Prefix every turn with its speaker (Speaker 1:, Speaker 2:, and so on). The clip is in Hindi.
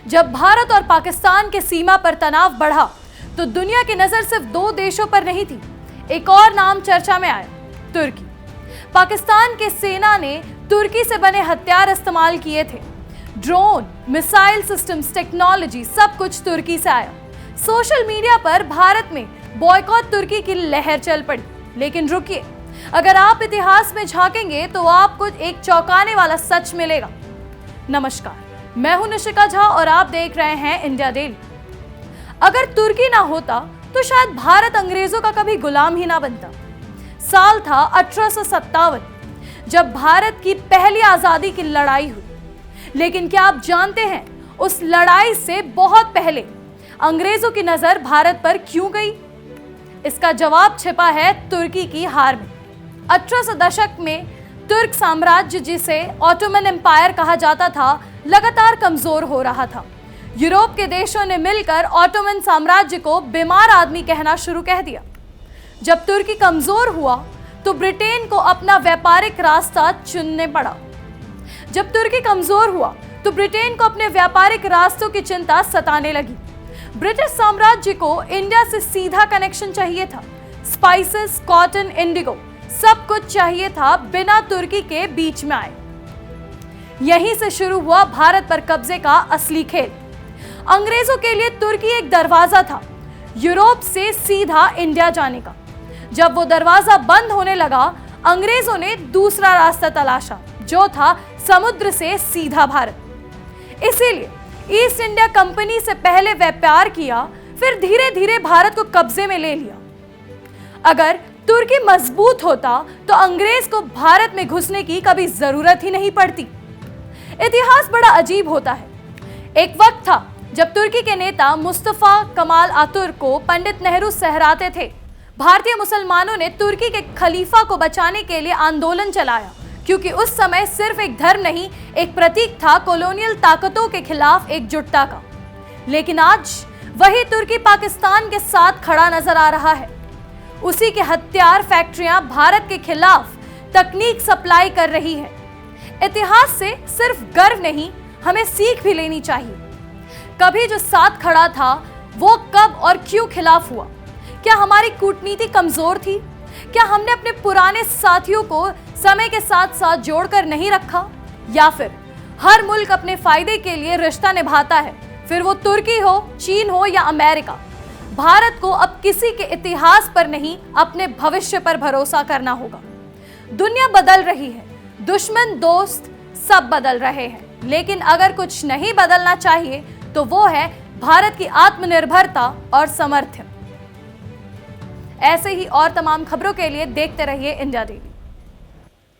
Speaker 1: जब भारत और पाकिस्तान के सीमा पर तनाव बढ़ा तो दुनिया की नजर सिर्फ दो देशों पर नहीं थी, एक और नाम चर्चा में आया, तुर्की। पाकिस्तान के सेना ने तुर्की से बने हथियार इस्तेमाल किए थे। ड्रोन, मिसाइल सिस्टम्स, टेक्नोलॉजी सब कुछ तुर्की से आया। सोशल मीडिया पर भारत में बॉयकॉट तुर्की की लहर चल पड़ी। लेकिन रुकिए, अगर आप इतिहास में झांकेंगे तो आपको एक चौंकाने वाला सच मिलेगा। नमस्कार, मैं हूं निशिका झा और आप देख रहे हैं इंडिया डेली। अगर तुर्की ना होता तो शायद भारत अंग्रेजों का कभी गुलाम ही ना बनता। साल था 1857 जब भारत की पहली आजादी की लड़ाई हुई। लेकिन क्या आप जानते हैं उस लड़ाई से बहुत पहले अंग्रेजों की नजर भारत पर क्यों गई? इसका जवाब छिपा है तुर्की की हार में। 18वें दशक में तुर्क साम्राज्य, जिसे ऑटोमन एम्पायर कहा जाता था, लगातार कमजोर हो रहा था। यूरोप के देशों ने मिलकर ऑटोमन साम्राज्य को बीमार आदमी कहना शुरू कह दिया। जब तुर्की कमजोर हुआ तो ब्रिटेन को अपना व्यापारिक रास्ता चुनने पड़ा। जब तुर्की कमजोर हुआ तो ब्रिटेन को अपने व्यापारिक रास्तों की चिंता सताने लगी। ब्रिटिश साम्राज्य को इंडिया से सीधा कनेक्शन चाहिए था। स्पाइसेस, कॉटन, इंडिगो सब कुछ चाहिए था, बिना तुर्की के बीच में आए। यहीं से शुरू हुआ भारत पर कब्जे का असली खेल। अंग्रेजों के लिए तुर्की एक दरवाजा था यूरोप से सीधा इंडिया जाने का। जब वो दरवाजा बंद होने लगा, अंग्रेजों ने दूसरा रास्ता तलाशा, जो था समुद्र से सीधा भारत। इसीलिए ईस्ट इंडिया कंपनी से पहले व्यापार किया, फिर धीरे धीरे भारत को कब्जे में ले लिया। अगर तुर्की मजबूत होता तो अंग्रेज को भारत में घुसने की कभी जरूरत ही नहीं पड़ती। इतिहास बड़ा अजीब होता है। एक वक्त था जब तुर्की के नेता मुस्तफा कमाल अतातुर्क को पंडित नेहरू सहराते थे। भारतीय मुसलमानों ने तुर्की के खलीफा को बचाने के लिए आंदोलन चलाया, क्योंकि उस समय सिर्फ एक धर्म नहीं, एक प्रतीक था कॉलोनियल ताकतों के खिलाफ एकजुटता का। लेकिन आज वही तुर्की पाकिस्तान के साथ खड़ा नजर आ रहा है। उसी के हथियार फैक्ट्रियां भारत के खिलाफ तकनीक सप्लाई कर रही है। इतिहास से सिर्फ गर्व नहीं, हमें सीख भी लेनी चाहिए। कभी जो साथ खड़ा था वो कब और क्यों खिलाफ हुआ? क्या हमारी कूटनीति कमजोर थी? क्या हमने अपने पुराने साथियों को समय के साथ साथ जोड़कर नहीं रखा? या फिर हर मुल्क अपने फायदे के लिए रिश्ता निभाता है, फिर वो तुर्की हो, चीन हो या अमेरिका। भारत को अब किसी के इतिहास पर नहीं, अपने भविष्य पर भरोसा करना होगा। दुनिया बदल रही है, दुश्मन दोस्त सब बदल रहे हैं, लेकिन अगर कुछ नहीं बदलना चाहिए तो वो है भारत की आत्मनिर्भरता और सामर्थ्य। ऐसे ही और तमाम खबरों के लिए देखते रहिए इंडिया डेली।